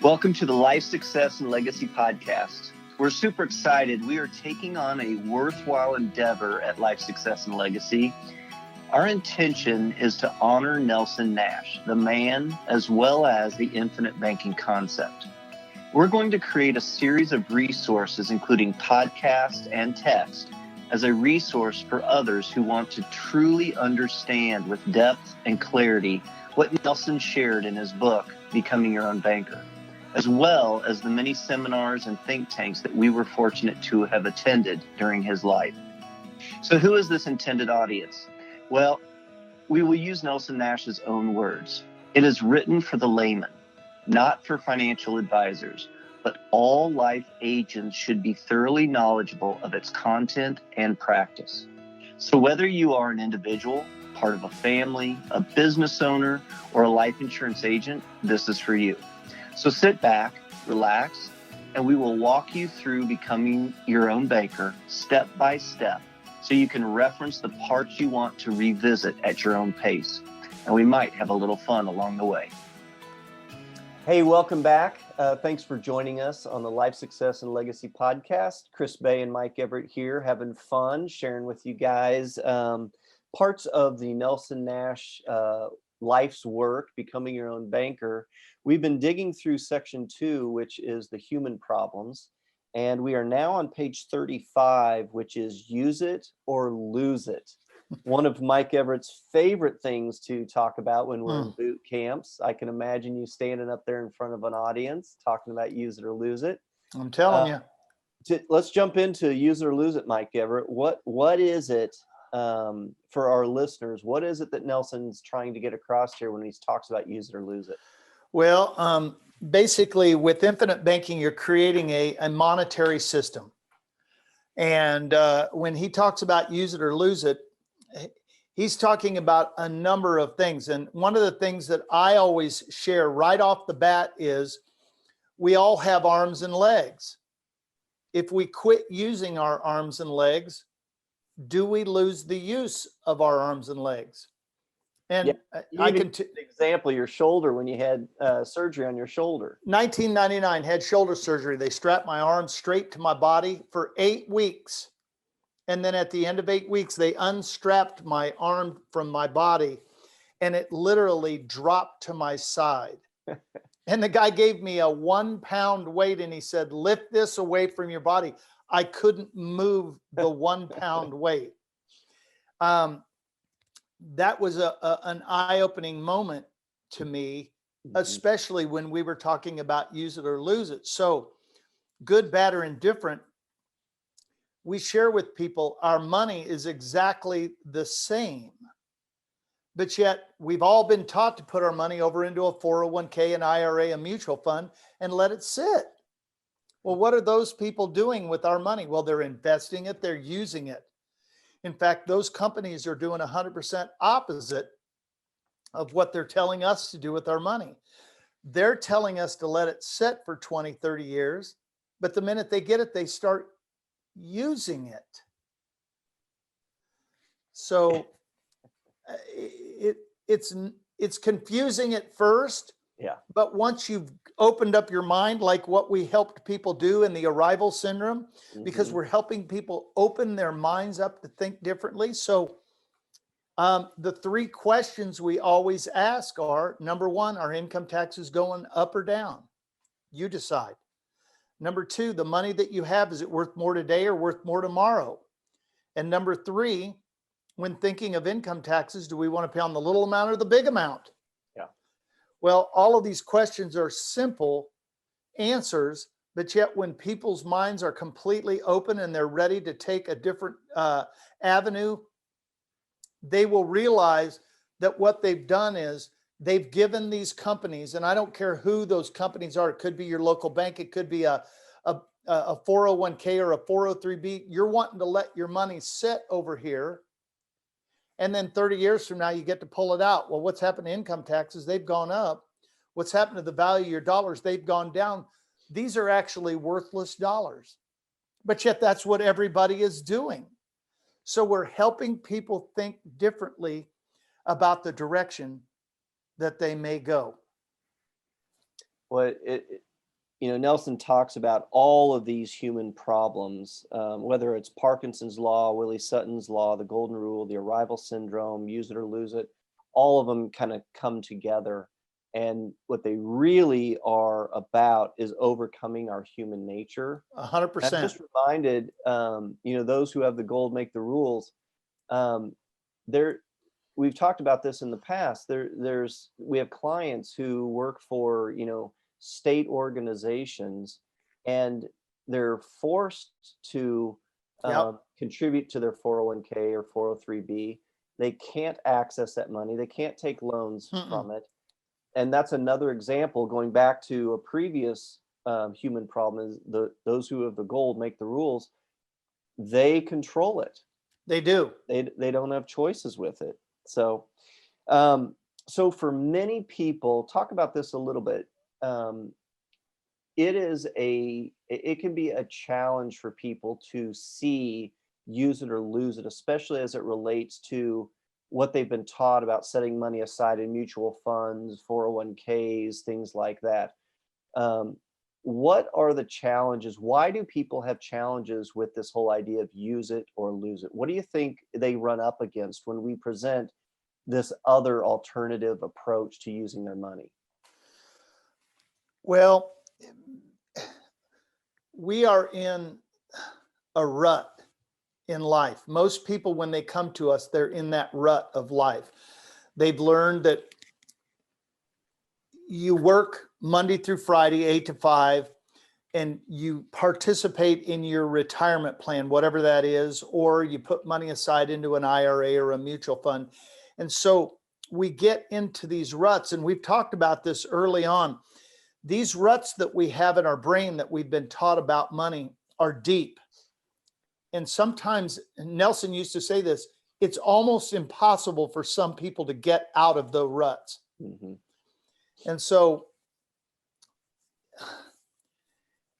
Welcome to the Life Success and Legacy Podcast. We're super excited. We are taking on a worthwhile endeavor at Life Success and Legacy. Our intention is to honor Nelson Nash, the man, as well as the infinite banking concept. We're going to create a series of resources, including podcasts and text, as a resource for others who want to truly understand with depth and clarity what Nelson shared in his book, Becoming Your Own Banker, as well as the many seminars and think tanks that we were fortunate to have attended during his life. So who is this intended audience? Well, we will use Nelson Nash's own words. It is written for the layman, not for financial advisors, but all life agents should be thoroughly knowledgeable of its content and practice. So whether you are an individual, part of a family, a business owner, or a life insurance agent, this is for you. So sit back, relax, and we will walk you through becoming your own banker step by step so you can reference the parts you want to revisit at your own pace. And we might have a little fun along the way. Hey, welcome back. Thanks for joining us on the Life Success and Legacy Podcast. Chris Bay and Mike Everett here, having fun, sharing with you guys parts of the Nelson Nash life's work, Becoming Your Own Banker. We've been digging through section 2, which is the human problems. And we are now on page 35, which is use it or lose it. One of Mike Everett's favorite things to talk about when we're in boot camps. I can imagine you standing up there in front of an audience talking about use it or lose it. I'm telling you. Let's jump into use it or lose it, Mike Everett. What is it for our listeners? What is it that Nelson's trying to get across here when he talks about use it or lose it? Well, basically with infinite banking, you're creating a monetary system. And when he talks about use it or lose it, he's talking about a number of things. And one of the things that I always share right off the bat is we all have arms and legs. If we quit using our arms and legs, do we lose the use of our arms and legs? And I can example your shoulder when you had surgery on your shoulder. 1999 had shoulder surgery. They strapped my arm straight to my body for 8 weeks. And then at the end of 8 weeks, they unstrapped my arm from my body and it literally dropped to my side. And the guy gave me a 1 pound weight and he said, lift this away from your body. I couldn't move the 1 pound weight. That was an eye-opening moment to me, especially when we were talking about use it or lose it. So good, bad, or indifferent, we share with people our money is exactly the same. But yet we've all been taught to put our money over into a 401k, an IRA, a mutual fund, and let it sit. Well, what are those people doing with our money? Well, they're investing it, they're using it. In fact, those companies are doing 100% opposite of what they're telling us to do with our money. They're telling us to let it sit for 20, 30 years, but the minute they get it, they start using it. So it's confusing at first. Yeah. But once you've opened up your mind, like what we helped people do in the arrival syndrome, because we're helping people open their minds up to think differently. So the 3 questions we always ask are, number 1, are income taxes going up or down? You decide. Number 2, the money that you have, is it worth more today or worth more tomorrow? And number 3, when thinking of income taxes, do we want to pay on the little amount or the big amount? Well, all of these questions are simple answers, but yet when people's minds are completely open and they're ready to take a different avenue, they will realize that what they've done is they've given these companies, and I don't care who those companies are, it could be your local bank, it could be a 401k or a 403b, you're wanting to let your money sit over here. And then 30 years from now, you get to pull it out. Well, what's happened to income taxes? They've gone up. What's happened to the value of your dollars? They've gone down. These are actually worthless dollars. But yet that's what everybody is doing. So we're helping people think differently about the direction that they may go. Well, Nelson talks about all of these human problems, whether it's Parkinson's law, Willie Sutton's law, the golden rule, the arrival syndrome, use it or lose it, all of them kind of come together. And what they really are about is overcoming our human nature. 100%. I'm just reminded, those who have the gold make the rules. We've talked about this in the past. We have clients who work for, state organizations, and they're forced to contribute to their 401k or 403b. They can't access that money. They can't take loans from it. And that's another example, going back to a previous human problem, is those who have the gold make the rules. They control it. They do. They don't have choices with it. So, so for many people, talk about this a little bit. It can be a challenge for people to see use it or lose it, especially as it relates to what they've been taught about setting money aside in mutual funds, 401ks, things like that. What are the challenges? Why do people have challenges with this whole idea of use it or lose it? What do you think they run up against when we present this other alternative approach to using their money? Well, we are in a rut in life. Most people, when they come to us, they're in that rut of life. They've learned that you work Monday through Friday, 8 to 5, and you participate in your retirement plan, whatever that is, or you put money aside into an IRA or a mutual fund. And so we get into these ruts, and we've talked about this early on. These ruts that we have in our brain that we've been taught about money are deep. And sometimes, Nelson used to say this, it's almost impossible for some people to get out of the ruts. Mm-hmm. And so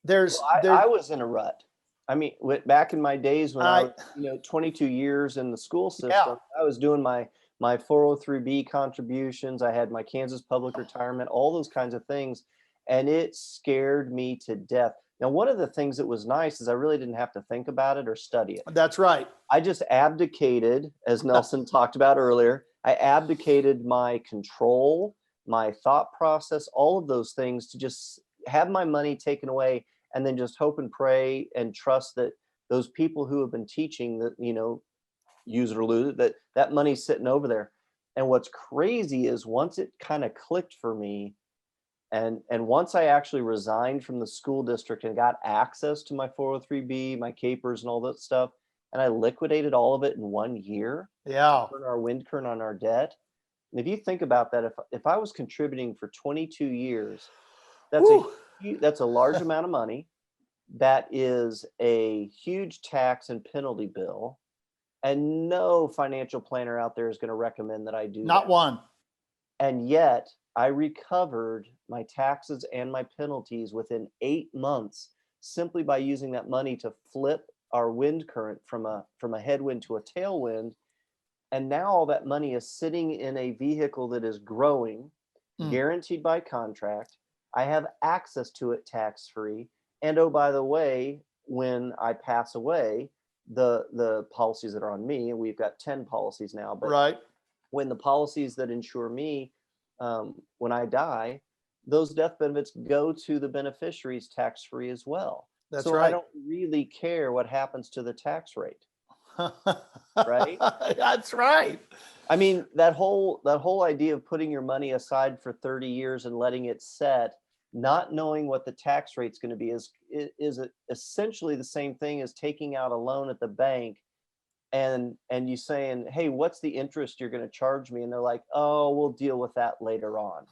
I was in a rut. I mean, back in my days when I was, 22 years in the school system, I was doing my 403b contributions. I had my Kansas public retirement, all those kinds of things. And it scared me to death. Now, one of the things that was nice is I really didn't have to think about it or study it. That's right. I just abdicated, as Nelson talked about earlier. I abdicated my control, my thought process, all of those things to just have my money taken away and then just hope and pray and trust that those people who have been teaching that, use it or lose it, that money's sitting over there. And what's crazy is once it kind of clicked for me, and once I actually resigned from the school district and got access to my 403b, my capers and all that stuff, and I liquidated all of it in 1 year. Yeah. For our wind current on our debt. And if you think about that, if I was contributing for 22 years, that's a large amount of money. That is a huge tax and penalty bill. And no financial planner out there is going to recommend that I do Not that. one. And yet I recovered my taxes and my penalties within 8 months simply by using that money to flip our wind current from a headwind to a tailwind. And now all that money is sitting in a vehicle that is growing, guaranteed by contract. I have access to it tax-free. And oh, by the way, when I pass away, the policies that are on me, and we've got 10 policies now, but right. When the policies that insure me, when I die, those death benefits go to the beneficiaries tax-free as well. That's so right. I don't really care what happens to the tax rate. Right? That's right. I mean, that whole idea of putting your money aside for 30 years and letting it set, not knowing what the tax rate's going to be is essentially the same thing as taking out a loan at the bank and you saying, hey, what's the interest you're going to charge me? And they're like, oh, we'll deal with that later on.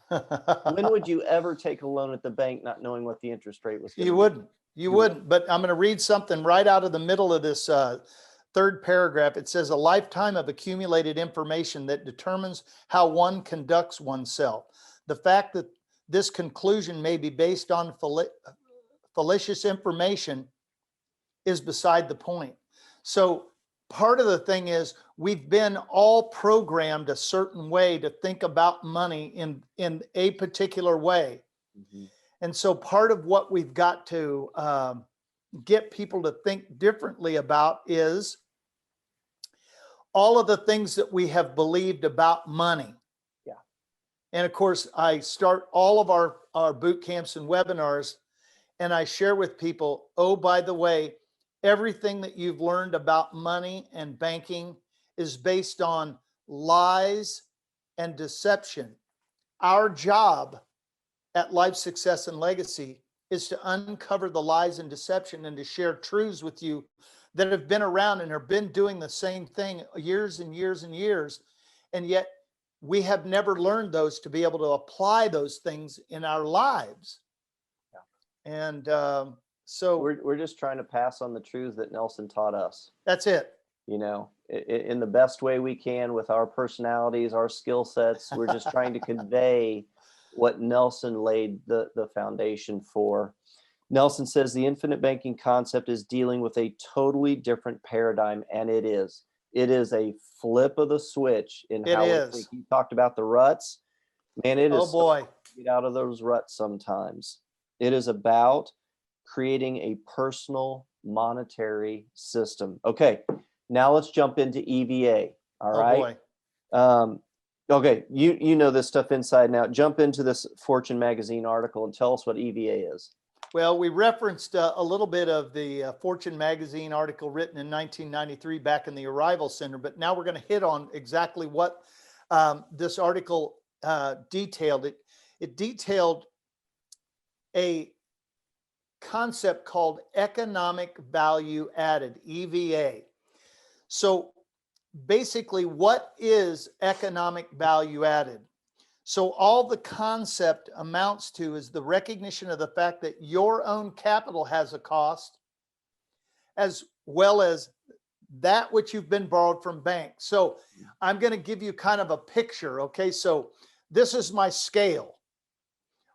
When would you ever take a loan at the bank not knowing what the interest rate was going to be? Wouldn't. You wouldn't. But I'm going to read something right out of the middle of this third paragraph. It says a lifetime of accumulated information that determines how one conducts oneself. The fact that this conclusion may be based on fallacious information is beside the point. So part of the thing is we've been all programmed a certain way to think about money in a particular way. Mm-hmm. And so part of what we've got to get people to think differently about is all of the things that we have believed about money. Yeah. And of course, I start all of our boot camps and webinars, and I share with people, oh, by the way, everything that you've learned about money and banking is based on lies and deception. Our job at Life Success and Legacy is to uncover the lies and deception and to share truths with you that have been around and have been doing the same thing years and years and years. And yet we have never learned those to be able to apply those things in our lives. Yeah. And so we're just trying to pass on the truths that Nelson taught us. that's it. You know, in the best way we can with our personalities, our skill sets. We're just trying to convey what Nelson laid the foundation for. Nelson says the infinite banking concept is dealing with a totally different paradigm, and it is. It is a flip of the switch in how we think. You talked about the ruts. Man, it is. Oh boy. So get out of those ruts sometimes. It is about creating a personal monetary system. Okay, now let's jump into EVA. All right. Boy. Okay, you know this stuff inside and out. Jump into this Fortune magazine article and tell us what EVA is. Well, we referenced a little bit of the Fortune magazine article written in 1993 back in the Arrival Center, but now we're going to hit on exactly what this article detailed. It detailed a concept called economic value added, EVA. So basically, what is economic value added? So all the concept amounts to is the recognition of the fact that your own capital has a cost, as well as that which you've been borrowed from banks. So I'm going to give you kind of a picture. Okay, so this is my scale.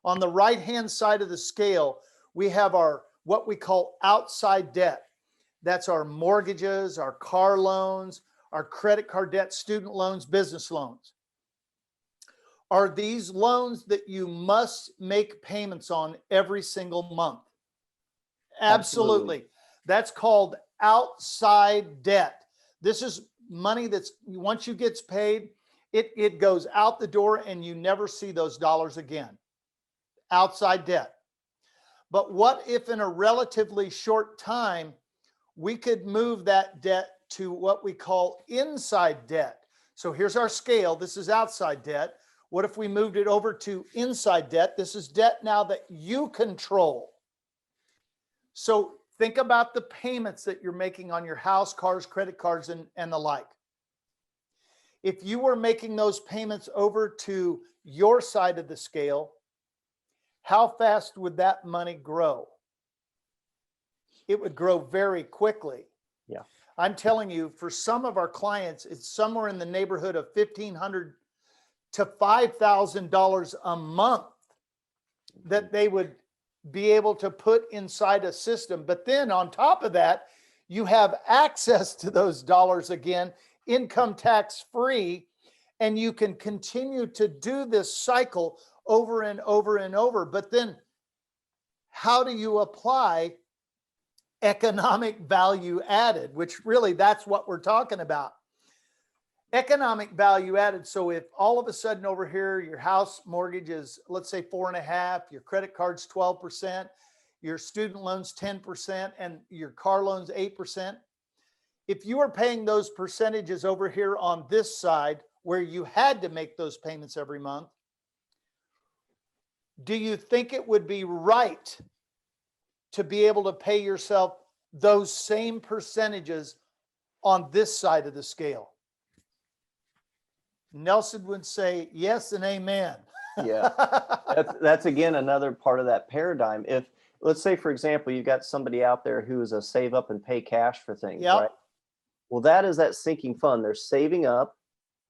On the right-hand side of the scale, we have our what we call outside debt. That's our mortgages, our car loans, our credit card debt, student loans, business loans. Are these loans that you must make payments on every single month? Absolutely. That's called outside debt. This is money that's, once you get paid, it goes out the door and you never see those dollars again. Outside debt. But what if in a relatively short time, we could move that debt to what we call inside debt? So here's our scale. This is outside debt. What if we moved it over to inside debt? This is debt now that you control. So think about the payments that you're making on your house, cars, credit cards, and the like. If you were making those payments over to your side of the scale, how fast would that money grow? It would grow very quickly. Yeah. I'm telling you, for some of our clients, it's somewhere in the neighborhood of $1,500 to $5,000 a month that they would be able to put inside a system. But then on top of that, you have access to those dollars again, income tax free, and you can continue to do this cycle over and over and over. But then how do you apply economic value added, which really that's what we're talking about? Economic value added. So if all of a sudden over here, your house mortgage is, let's say 4.5%, your credit card's 12%, your student loans 10%, and your car loans 8%. If you are paying those percentages over here on this side where you had to make those payments every month, do you think it would be right to be able to pay yourself those same percentages on this side of the scale? Nelson would say yes and amen. Yeah, that's again another part of that paradigm. If, let's say, for example, you've got somebody out there who is a save up and pay cash for things, right? Well, that is that sinking fund. They're saving up,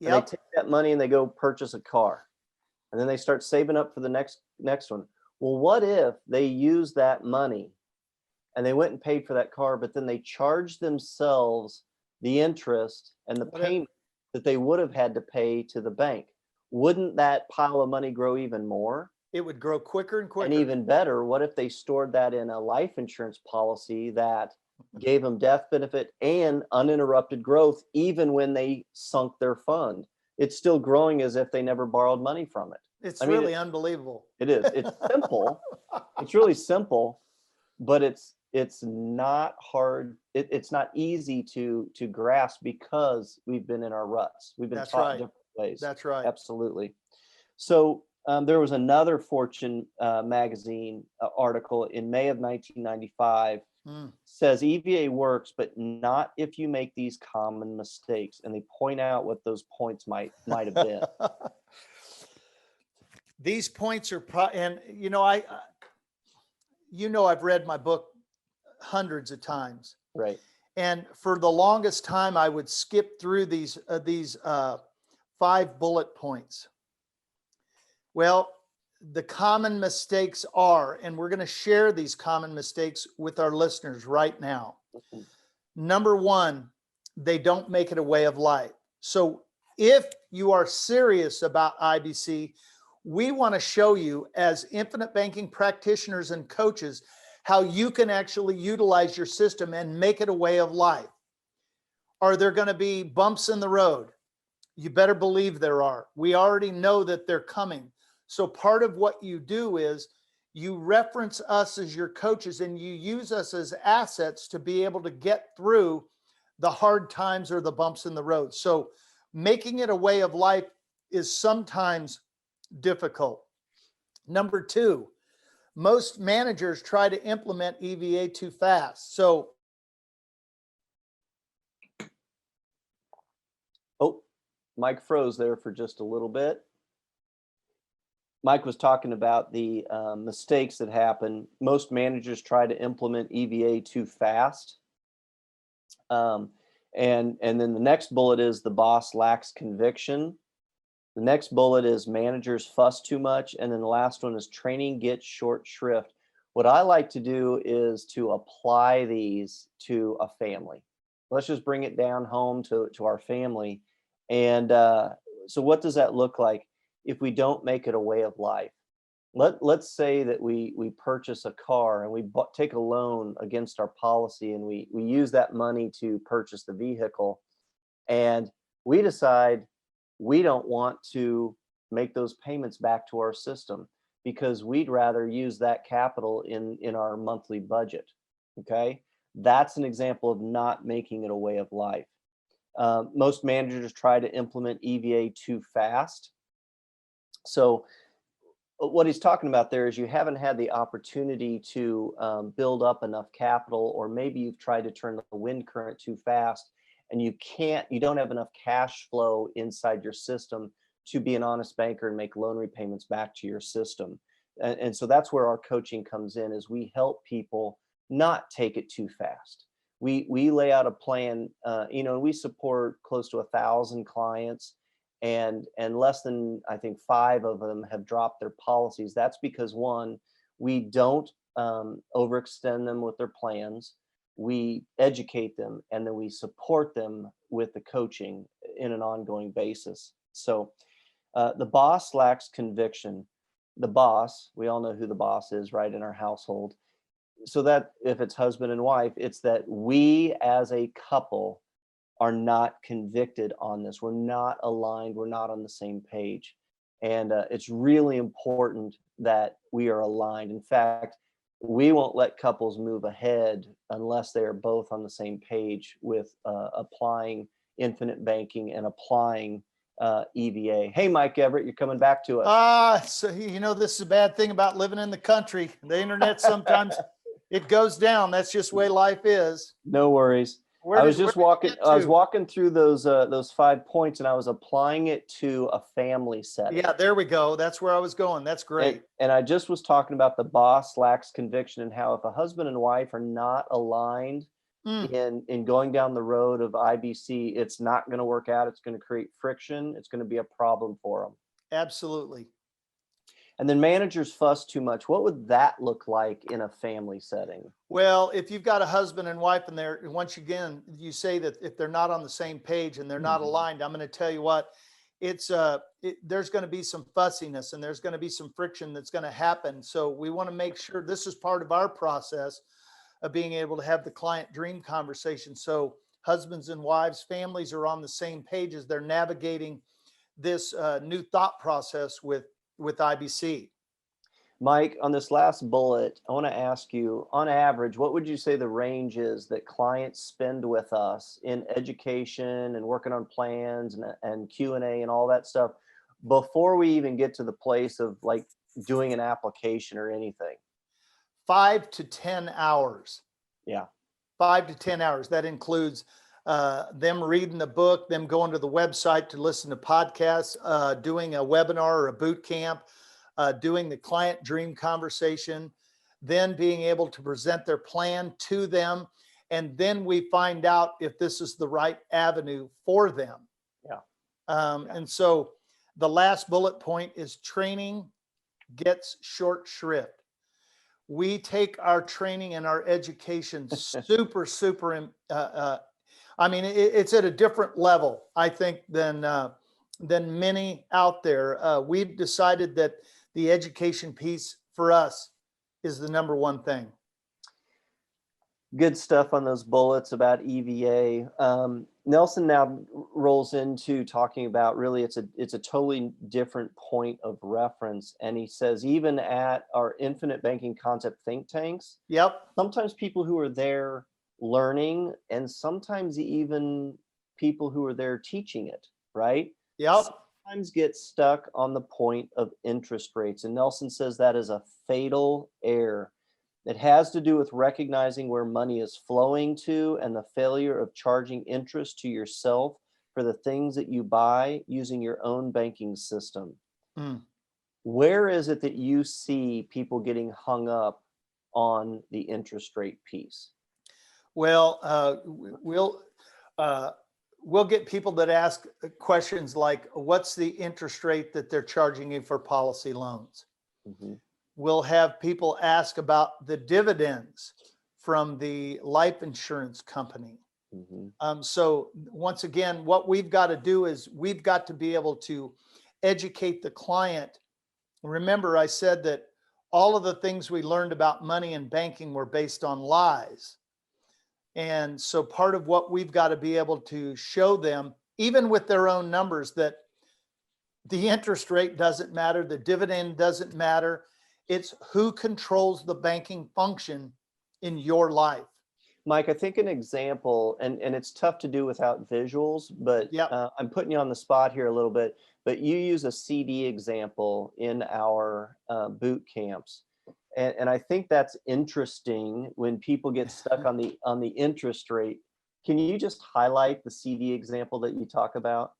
and they take that money and they go purchase a car, and then they start saving up for the next one. Well, what if they use that money and they went and paid for that car, but then they charged themselves the interest and the payment that they would have had to pay to the bank? Wouldn't that pile of money grow even more? It would grow quicker and quicker. And even better, what if they stored that in a life insurance policy that gave them death benefit and uninterrupted growth, even when they sunk their fund? It's still growing as if they never borrowed money from it. It's really unbelievable. It is. It's simple. It's really simple, but it's not hard. It's not easy to grasp because we've been in our ruts. We've been taught different ways. That's right. Absolutely. So there was another Fortune magazine article in May of 1995 says EVA works, but not if you make these common mistakes. And they point out what those points might have been. These points are, and I've read my book hundreds of times. Right. And for the longest time, I would skip through these 5 bullet points. Well, the common mistakes are, and we're going to share these common mistakes with our listeners right now. Number 1, they don't make it a way of life. So if you are serious about IBC, we want to show you as infinite banking practitioners and coaches how you can actually utilize your system and make it a way of life. Are there going to be bumps in the road? You better believe there are. We already know that they're coming. So part of what you do is you reference us as your coaches and you use us as assets to be able to get through the hard times or the bumps in the road. So making it a way of life is sometimes difficult. Number 2, most managers try to implement EVA too fast. So, Mike froze there for just a little bit. Mike was talking about the mistakes that happen. Most managers try to implement EVA too fast. And then the next bullet is the boss lacks conviction. The next bullet is managers fuss too much. And then the last one is training gets short shrift. What I like to do is to apply these to a family. Let's just bring it down home to our family. And so what does that look like if we don't make it a way of life? Let's say that we purchase a car and we take a loan against our policy and we use that money to purchase the vehicle, and we decide we don't want to make those payments back to our system because we'd rather use that capital in our monthly budget. Okay, that's an example of not making it a way of life. Most managers try to implement EVA too fast. So what he's talking about there is you haven't had the opportunity to build up enough capital, or maybe you've tried to turn the wind current too fast and you don't have enough cash flow inside your system to be an honest banker and make loan repayments back to your system. And so that's where our coaching comes in, is we help people not take it too fast. We lay out a plan, we support close to 1,000 clients, and less than, I think, 5 of them have dropped their policies. That's because, one, we don't overextend them with their plans. We educate them, and then we support them with the coaching in an ongoing basis. So the boss lacks conviction. The boss, we all know who the boss is, right, in our household. So that if it's husband and wife, it's that we as a couple are not convicted on this. We're not aligned. We're not on the same page. And it's really important that we are aligned. In fact, we won't let couples move ahead unless they are both on the same page with applying infinite banking and applying EVA. Hey, Mike Everett, you're coming back to us. So this is a bad thing about living in the country. The internet sometimes it goes down. That's just the way life is. No worries. I was walking through those 5 points, and I was applying it to a family setting. Yeah, there we go. That's where I was going. That's great. And I just was talking about the boss lacks conviction, and how if a husband and wife are not aligned in going down the road of IBC, it's not going to work out. It's going to create friction. It's going to be a problem for them. Absolutely. And then managers fuss too much. What would that look like in a family setting? Well, if you've got a husband and wife in there, once again, you say that if they're not on the same page and they're not aligned, I'm going to tell you what, there's going to be some fussiness and there's going to be some friction that's going to happen. So we want to make sure this is part of our process of being able to have the client dream conversation. So husbands and wives, families are on the same page as they're navigating this new thought process with IBC. Mike, on this last bullet, I want to ask you, on average, what would you say the range is that clients spend with us in education and working on plans and Q&A and all that stuff before we even get to the place of like doing an application or anything? 5 to 10 hours. Yeah. 5 to 10 hours. That includes them reading the book, them going to the website to listen to podcasts, doing a webinar or a boot camp, doing the client dream conversation, then being able to present their plan to them. And then we find out if this is the right avenue for them. Yeah. And so the last bullet point is training gets short shrift. We take our training and our education super, I mean, it's at a different level, I think, than many out there. We've decided that the education piece for us is the number one thing. Good stuff on those bullets about EVA. Nelson now rolls into talking about really it's a totally different point of reference. And he says, even at our infinite banking concept think tanks, yep, sometimes people who are there learning and sometimes even people who are there teaching it, right? Yep. Sometimes get stuck on the point of interest rates. And Nelson says that is a fatal error. It has to do with recognizing where money is flowing to and the failure of charging interest to yourself for the things that you buy using your own banking system. Where is it that you see people getting hung up on the interest rate piece? Well, we'll get people that ask questions like, what's the interest rate that they're charging you for policy loans? Mm-hmm. We'll have people ask about the dividends from the life insurance company. Mm-hmm. So once again, what we've got to do is we've got to be able to educate the client. Remember, I said that all of the things we learned about money and banking were based on lies. And so part of what we've got to be able to show them, even with their own numbers, that the interest rate doesn't matter, the dividend doesn't matter. It's who controls the banking function in your life. Mike, I think an example, and it's tough to do without visuals, but yep. I'm putting you on the spot here a little bit, but you use a CD example in our boot camps. And I think that's interesting when people get stuck on the interest rate. Can you just highlight the CD example that you talk about?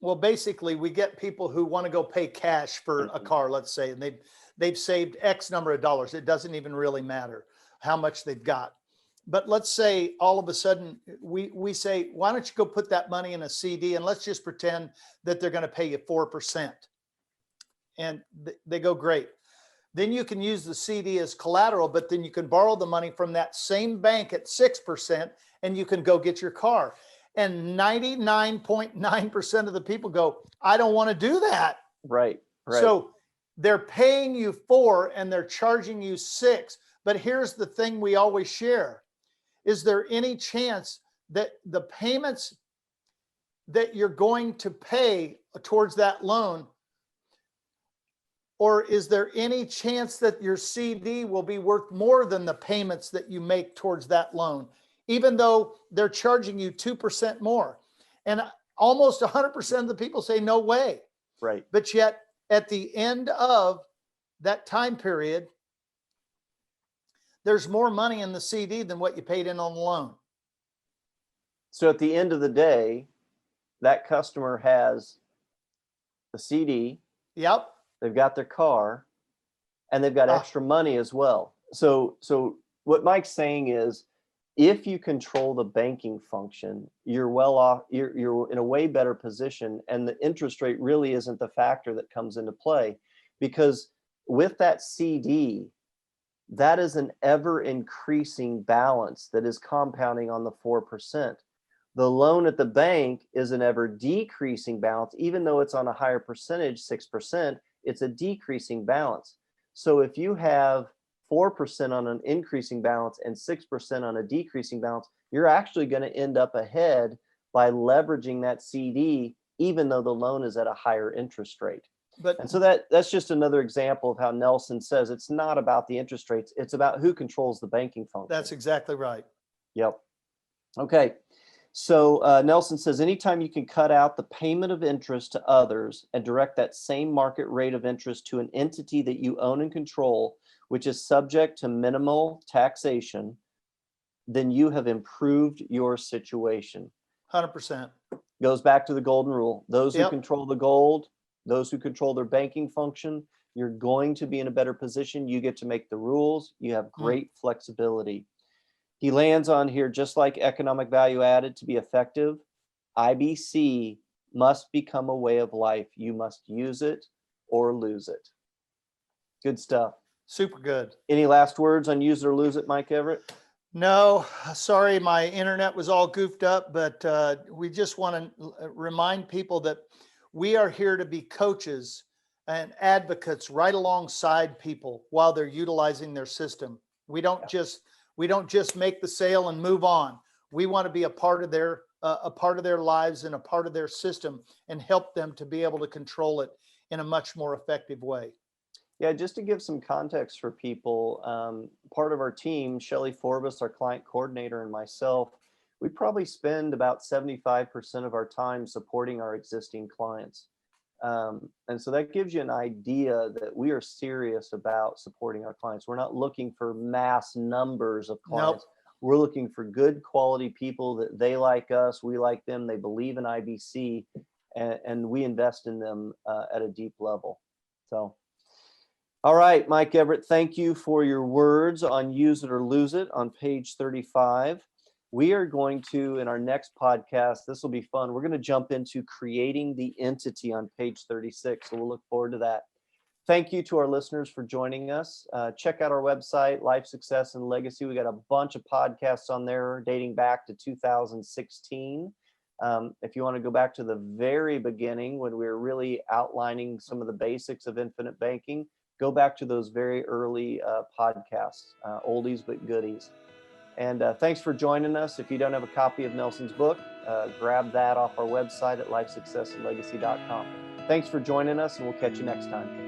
Well, basically, we get people who want to go pay cash for a car, let's say, and they've saved X number of dollars. It doesn't even really matter how much they've got. But let's say all of a sudden we say, why don't you go put that money in a CD and let's just pretend that they're going to pay you 4%. And they go, great. Then you can use the CD as collateral, but then you can borrow the money from that same bank at 6% and you can go get your car. And 99.9% of the people go, I don't want to do that. Right. So they're paying you 4 and they're charging you 6. But here's the thing we always share. Is there any chance that the payments that you're going to pay towards that loan, or is there any chance that your CD will be worth more than the payments that you make towards that loan, even though they're charging you 2% more? And almost 100% of the people say no way. Right. But yet at the end of that time period, there's more money in the CD than what you paid in on the loan. So at the end of the day, that customer has the CD. Yep. They've got their car and they've got extra money as well. So what Mike's saying is, if you control the banking function, you're well off, you're in a way better position, and the interest rate really isn't the factor that comes into play, because with that CD, that is an ever increasing balance that is compounding on the 4%. The loan at the bank is an ever decreasing balance, even though it's on a higher percentage, 6%, it's a decreasing balance. So if you have 4% on an increasing balance and 6% on a decreasing balance, you're actually going to end up ahead by leveraging that CD, even though the loan is at a higher interest rate. And so that's just another example of how Nelson says it's not about the interest rates, it's about who controls the banking function. That's exactly right. Yep. Okay. So Nelson says, anytime you can cut out the payment of interest to others and direct that same market rate of interest to an entity that you own and control, which is subject to minimal taxation, then you have improved your situation. 100%. Goes back to the golden rule. Those who Yep. control the gold, those who control their banking function, you're going to be in a better position. You get to make the rules. You have great flexibility. He lands on here, just like economic value added to be effective, IBC must become a way of life. You must use it or lose it. Good stuff. Super good. Any last words on use it or lose it, Mike Everett? No, sorry, my internet was all goofed up, but we just want to remind people that we are here to be coaches and advocates right alongside people while they're utilizing their system. We don't just make the sale and move on. We want to be a part of their lives and a part of their system and help them to be able to control it in a much more effective way. Yeah, just to give some context for people, part of our team, Shelly Forbes, our client coordinator, and myself, we probably spend about 75% of our time supporting our existing clients. And so that gives you an idea that we are serious about supporting our clients. We're not looking for mass numbers of clients. Nope. We're looking for good quality people that they like us, we like them, they believe in IBC, and we invest in them at a deep level. So. All right, Mike Everett, thank you for your words on use it or lose it on page 35. We are going to, in our next podcast, this will be fun. We're going to jump into creating the entity on page 36. So we'll look forward to that. Thank you to our listeners for joining us. Check out our website, Life Success and Legacy. We got a bunch of podcasts on there dating back to 2016. If you want to go back to the very beginning when we were really outlining some of the basics of infinite banking, go back to those very early podcasts, oldies but goodies. And thanks for joining us. If you don't have a copy of Nelson's book, grab that off our website at lifesuccessandlegacy.com. Thanks for joining us, and we'll catch you next time.